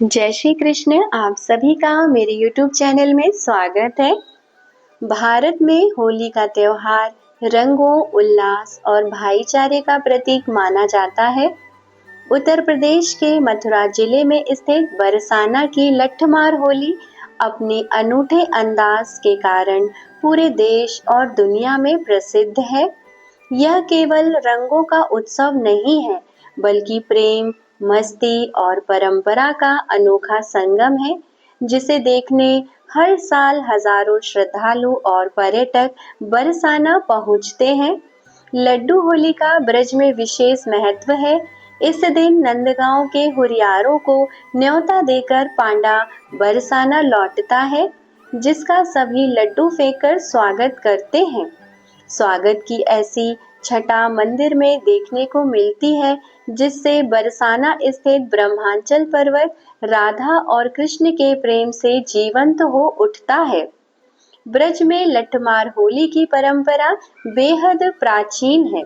जय श्री कृष्ण। आप सभी का मेरे YouTube चैनल में स्वागत है। भारत में होली का त्योहार रंगों, उल्लास और भाईचारे का प्रतीक माना जाता है। उत्तर प्रदेश के मथुरा जिले में स्थित बरसाना की लट्ठमार होली अपने अनूठे अंदाज के कारण पूरे देश और दुनिया में प्रसिद्ध है। यह केवल रंगों का उत्सव नहीं है, बल्कि प्रेम, मस्ती और परंपरा का अनोखा संगम है, जिसे देखने हर साल हजारों श्रद्धालु और पर्यटक बरसाना पहुंचते हैं। लड्डू होली का ब्रज में विशेष महत्व है। इस दिन नंदगांव के हुरियारों को न्योता देकर पांडा बरसाना लौटता है, जिसका सभी लड्डू फेंककर स्वागत करते हैं। स्वागत की ऐसी छटा मंदिर में देखने को मिलती है, जिससे बरसाना स्थित ब्रह्मांचल पर्वत राधा और कृष्ण के प्रेम से जीवंत हो उठता है। ब्रज में लट्ठमार होली की परंपरा बेहद प्राचीन है।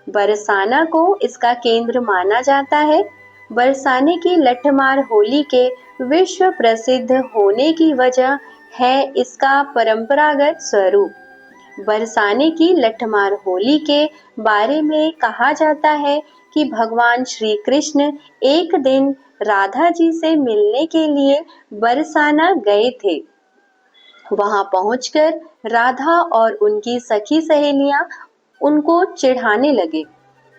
बरसाना को इसका केंद्र माना जाता है। बरसाने की लट्ठमार होली के विश्व प्रसिद्ध होने की वजह है इसका परंपरागत स्वरूप। बरसाने की लट्ठमार होली के बारे में कहा जाता है कि भगवान श्री कृष्ण एक दिन राधा जी से मिलने के लिए बरसाना गए थे। वहां पहुंचकर राधा और उनकी सखी सहेलियां उनको चिढ़ाने लगे।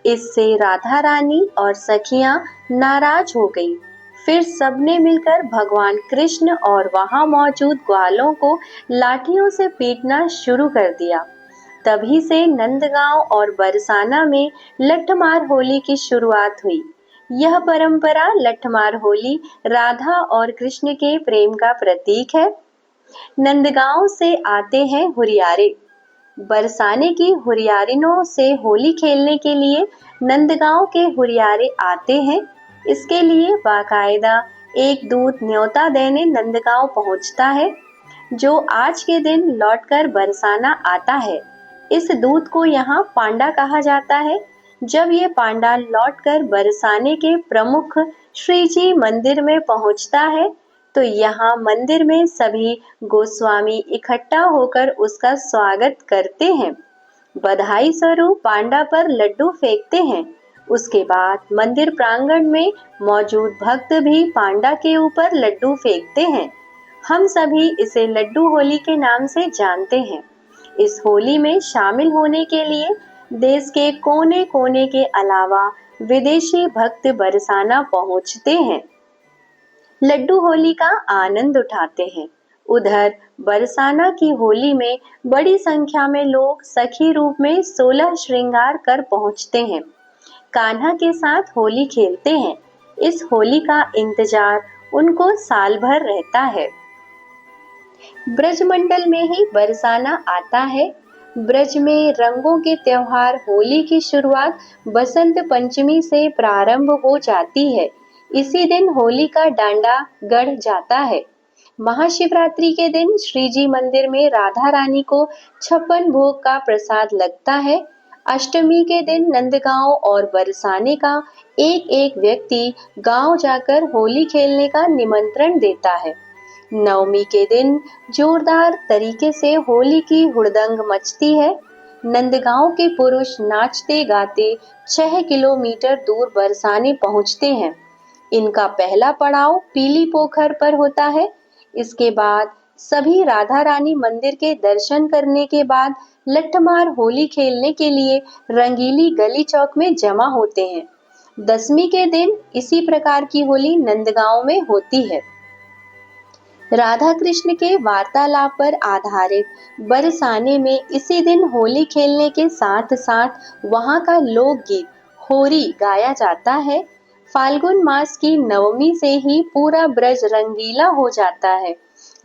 इससे राधा रानी और सखियां नाराज हो गईं। फिर सबने मिलकर भगवान कृष्ण और वहां मौजूद ग्वालों को लाठियों से पीटना शुरू कर दिया। तभी से नंदगांव और बरसाना में लट्ठमार होली की शुरुआत हुई। यह परंपरा लट्ठमार होली राधा और कृष्ण के प्रेम का प्रतीक है। नंदगांव से आते हैं हुरियारे। बरसाने की हुरियारिनों से होली खेलने के लिए नंदगांव के हुरियारे आते हैं। इसके लिए बाकायदा एक दूत न्योता देने नंदगांव पहुंचता है, जो आज के दिन लौटकर बरसाना आता है। इस दूत को यहाँ पांडा कहा जाता है। जब ये पांडा लौटकर बरसाने के प्रमुख श्रीजी मंदिर में पहुंचता है, तो यहाँ मंदिर में सभी गोस्वामी इकट्ठा होकर उसका स्वागत करते हैं। बधाई स्वरूप पांडा पर लड्डू फेंकते हैं। उसके बाद मंदिर प्रांगण में मौजूद भक्त भी पांडा के ऊपर लड्डू फेंकते हैं। हम सभी इसे लड्डू होली के नाम से जानते हैं। इस होली में शामिल होने के लिए देश के कोने कोने के अलावा विदेशी भक्त बरसाना पहुंचते हैं, लड्डू होली का आनंद उठाते हैं। उधर बरसाना की होली में बड़ी संख्या में लोग सखी रूप में 16 श्रृंगार कर पहुंचते हैं। कान्हा के साथ होली खेलते हैं। इस होली का इंतजार उनको साल भर रहता है। ब्रजमंडल में ही बरसाना आता है। ब्रज में रंगों के त्योहार होली की शुरुआत बसंत पंचमी से प्रारंभ हो जाती है। इसी दिन होली का डांडा गढ़ जाता है। महाशिवरात्रि के दिन श्रीजी मंदिर में राधा रानी को 56 भोग का प्रसाद लगता है। अष्टमी के दिन नंदगांव और बरसाने का एक एक व्यक्ति गांव जाकर होली खेलने का निमंत्रण देता है। नवमी के दिन जोरदार तरीके से होली की हुड़दंग मचती है। नंदगांव के पुरुष नाचते गाते 6 किलोमीटर दूर बरसाने पहुंचते हैं। इनका पहला पड़ाव पीली पोखर पर होता है। इसके बाद सभी राधा रानी मंदिर के दर्शन करने के बाद लट्ठमार होली खेलने के लिए रंगीली गली चौक में जमा होते हैं। दसवीं के दिन इसी प्रकार की होली नंदगांव में होती है। राधा कृष्ण के वार्तालाप पर आधारित बरसाने में इसी दिन होली खेलने के साथ साथ वहां का लोकगीत होरी गाया जाता है। फाल्गुन मास की नवमी से ही पूरा ब्रज रंगीला हो जाता है।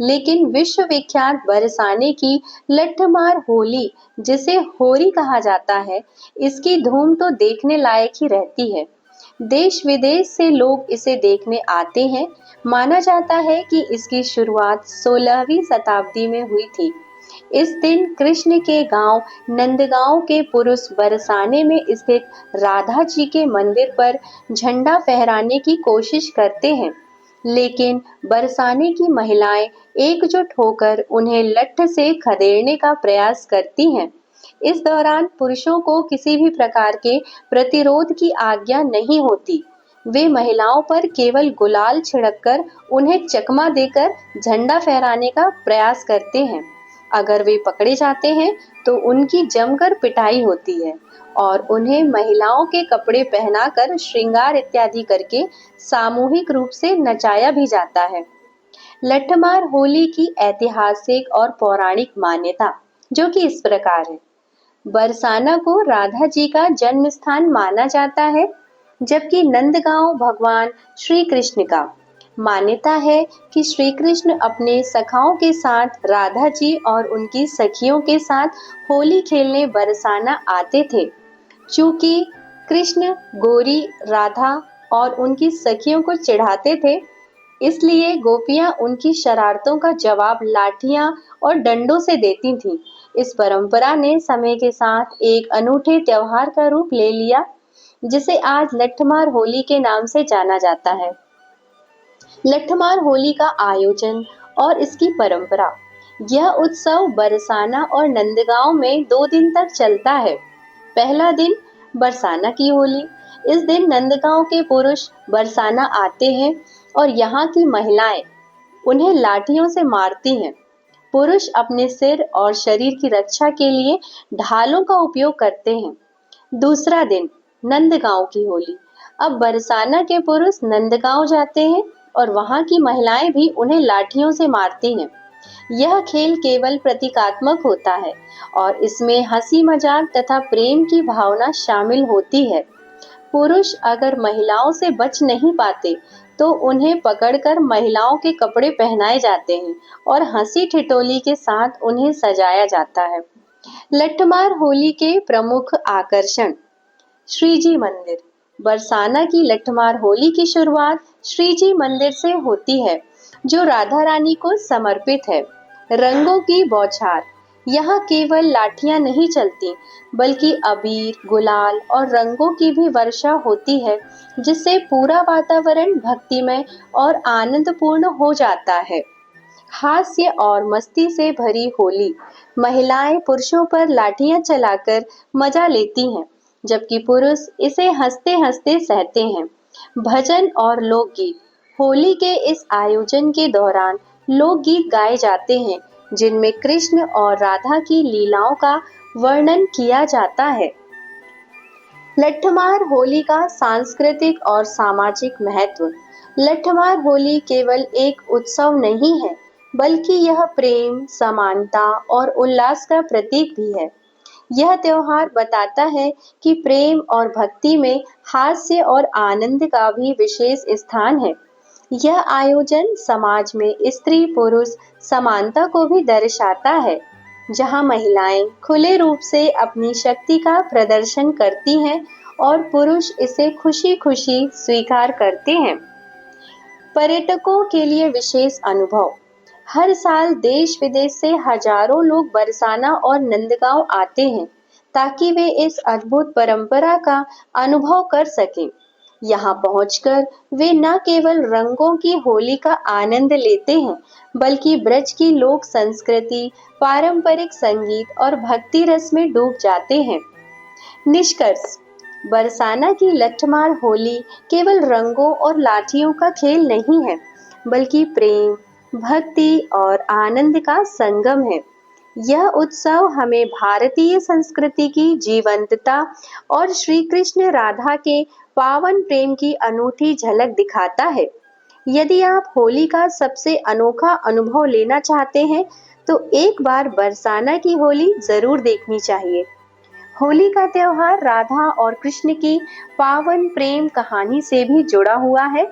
लेकिन विश्व विख्यात बरसाने की लट्ठमार होली, जिसे होरी कहा जाता है, इसकी धूम तो देखने लायक ही रहती है। देश विदेश से लोग इसे देखने आते हैं। माना जाता है कि इसकी शुरुआत 16वीं शताब्दी में हुई थी। इस दिन कृष्ण के गांव नंदगांव के पुरुष बरसाने में स्थित राधा जी के मंदिर पर झंडा फहराने की कोशिश करते हैं, लेकिन बरसाने की महिलाएं एकजुट होकर उन्हें लठ से खदेड़ने का प्रयास करती हैं। इस दौरान पुरुषों को किसी भी प्रकार के प्रतिरोध की आज्ञा नहीं होती। वे महिलाओं पर केवल गुलाल छिड़ककर उन्हें चकमा देकर झंडा फहराने का प्रयास करते हैं। अगर वे पकड़े जाते हैं तो उनकी जमकर पिटाई होती है और उन्हें महिलाओं के कपड़े पहनाकर श्रृंगार इत्यादि करके सामूहिक रूप से नचाया भी जाता है। लठमार होली की ऐतिहासिक और पौराणिक मान्यता जो कि इस प्रकार है। बरसाना को राधा जी का जन्म स्थान माना जाता है, जबकि नंदगांव भगवान श्री कृष्ण का। मान्यता है कि श्री कृष्ण अपने सखाओं के साथ राधा जी और उनकी सखियों के साथ होली खेलने बरसाना आते थे। चूंकि कृष्ण गोरी राधा और उनकी सखियों को चिढ़ाते थे, इसलिए गोपियां उनकी शरारतों का जवाब लाठियां और डंडों से देती थीं। इस परंपरा ने समय के साथ एक अनूठे त्योहार का रूप ले लिया, जिसे आज लठमार होली के नाम से जाना जाता है। लठमार होली का आयोजन और इसकी परंपरा। यह उत्सव बरसाना और नंदगांव में 2 दिन तक चलता है। पहला दिन बरसाना की होली। इस दिन नंदगांव के पुरुष बरसाना आते हैं और यहाँ की महिलाएं उन्हें लाठियों से मारती हैं। पुरुष अपने सिर और शरीर की रक्षा के लिए ढालों का उपयोग करते हैं। दूसरा दिन नंदगांव की होली। अब बरसाना के पुरुष नंदगांव जाते हैं और वहां की महिलाएं भी उन्हें लाठियों से मारती हैं। यह खेल केवल प्रतीकात्मक होता है और इसमें हंसी मजाक तथा प्रेम की भावना शामिल होती है। पुरुष अगर महिलाओं से बच नहीं पाते तो उन्हें पकड़कर महिलाओं के कपड़े पहनाए जाते हैं और हंसी ठिठोली के साथ उन्हें सजाया जाता है। लठमार होली के प्रमुख आकर्षण। श्रीजी मंदिर। बरसाना की लठमार होली की शुरुआत श्रीजी मंदिर से होती है, जो राधा रानी को समर्पित है। रंगों की बौछार। यहाँ केवल लाठियां नहीं चलती, बल्कि अबीर, गुलाल और रंगों की भी वर्षा होती है, जिससे पूरा वातावरण भक्तिमय और आनंदपूर्ण हो जाता है। हास्य और मस्ती से भरी होली। महिलाएं पुरुषों पर लाठियां चलाकर मजा लेती हैं, जबकि पुरुष इसे हंसते हंसते सहते हैं। भजन और लोकगीत। होली के इस आयोजन के दौरान लोकगीत गाए जाते हैं, जिनमें कृष्ण और राधा की लीलाओं का वर्णन किया जाता है। लठमार होली का सांस्कृतिक और सामाजिक महत्व। लठमार होली केवल एक उत्सव नहीं है, बल्कि यह प्रेम, समानता और उल्लास का प्रतीक भी है। यह त्योहार बताता है कि प्रेम और भक्ति में हास्य और आनंद का भी विशेष स्थान है। यह आयोजन समाज में स्त्री पुरुष समानता को भी दर्शाता है, जहां महिलाएं खुले रूप से अपनी शक्ति का प्रदर्शन करती हैं और पुरुष इसे खुशी खुशी स्वीकार करते हैं। पर्यटकों के लिए विशेष अनुभव। हर साल देश विदेश से हजारों लोग बरसाना और नंदगांव आते हैं, ताकि वे इस अद्भुत परंपरा का अनुभव कर सकें। यहाँ पहुंचकर वे न केवल रंगों की होली का आनंद लेते हैं, बल्कि ब्रज की लोक संस्कृति, पारंपरिक संगीत और भक्ति रस में डूब जाते हैं। निष्कर्ष। बरसाना की लठमार होली केवल रंगों और लाठियों का खेल नहीं है, बल्कि प्रेम, भक्ति और आनंद का संगम है। यह उत्सव हमें भारतीय संस्कृति की जीवंतता और श्री कृष्ण राधा के पावन प्रेम की अनूठी झलक दिखाता है। यदि आप होली का सबसे अनोखा अनुभव लेना चाहते हैं, तो एक बार बरसाना की होली जरूर देखनी चाहिए। होली का त्योहार राधा और कृष्ण की पावन प्रेम कहानी से भी जुड़ा हुआ है।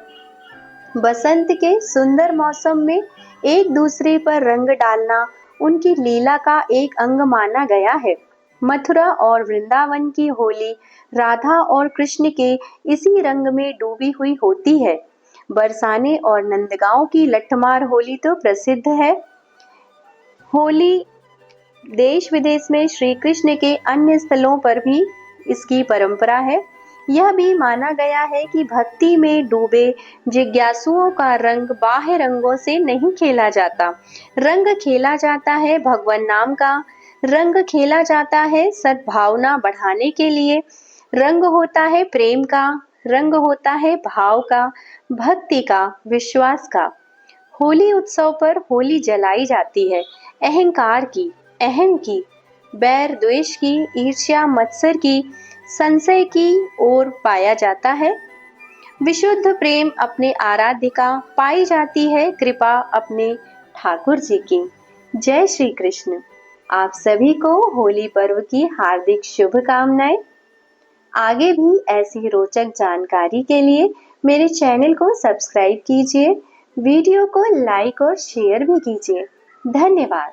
बसंत के सुंदर मौसम में एक दूसरे पर रंग डालना उनकी लीला का एक अंग माना गया है। मथुरा और वृंदावन की होली राधा और कृष्ण के इसी रंग में डूबी हुई होती है। बरसाने और नंदगांव की लठमार होली तो प्रसिद्ध है। होली देश विदेश में श्री कृष्ण के अन्य स्थलों पर भी इसकी परंपरा है। यह भी माना गया है कि भक्ति में डूबे जिज्ञासुओं का रंग बाह्य रंगों से नहीं खेला जाता। रंग खेला जाता है भगवान नाम का, रंग खेला जाता है सद्भावना बढ़ाने के लिए, रंग होता है प्रेम का, रंग होता है भाव का, भक्ति का, विश्वास का। होली उत्सव पर होली जलाई जाती है अहंकार की, अहम की, बैर द्वेष की, ईर्ष्या मत्सर की, संशय की ओर पाया जाता है। विशुद्ध प्रेम अपने आराध्य का पाई जाती है कृपा अपने ठाकुर जी की। जय श्री कृष्ण। आप सभी को होली पर्व की हार्दिक शुभकामनाएं। आगे भी ऐसी रोचक जानकारी के लिए मेरे चैनल को सब्सक्राइब कीजिए, वीडियो को लाइक और शेयर भी कीजिए। धन्यवाद।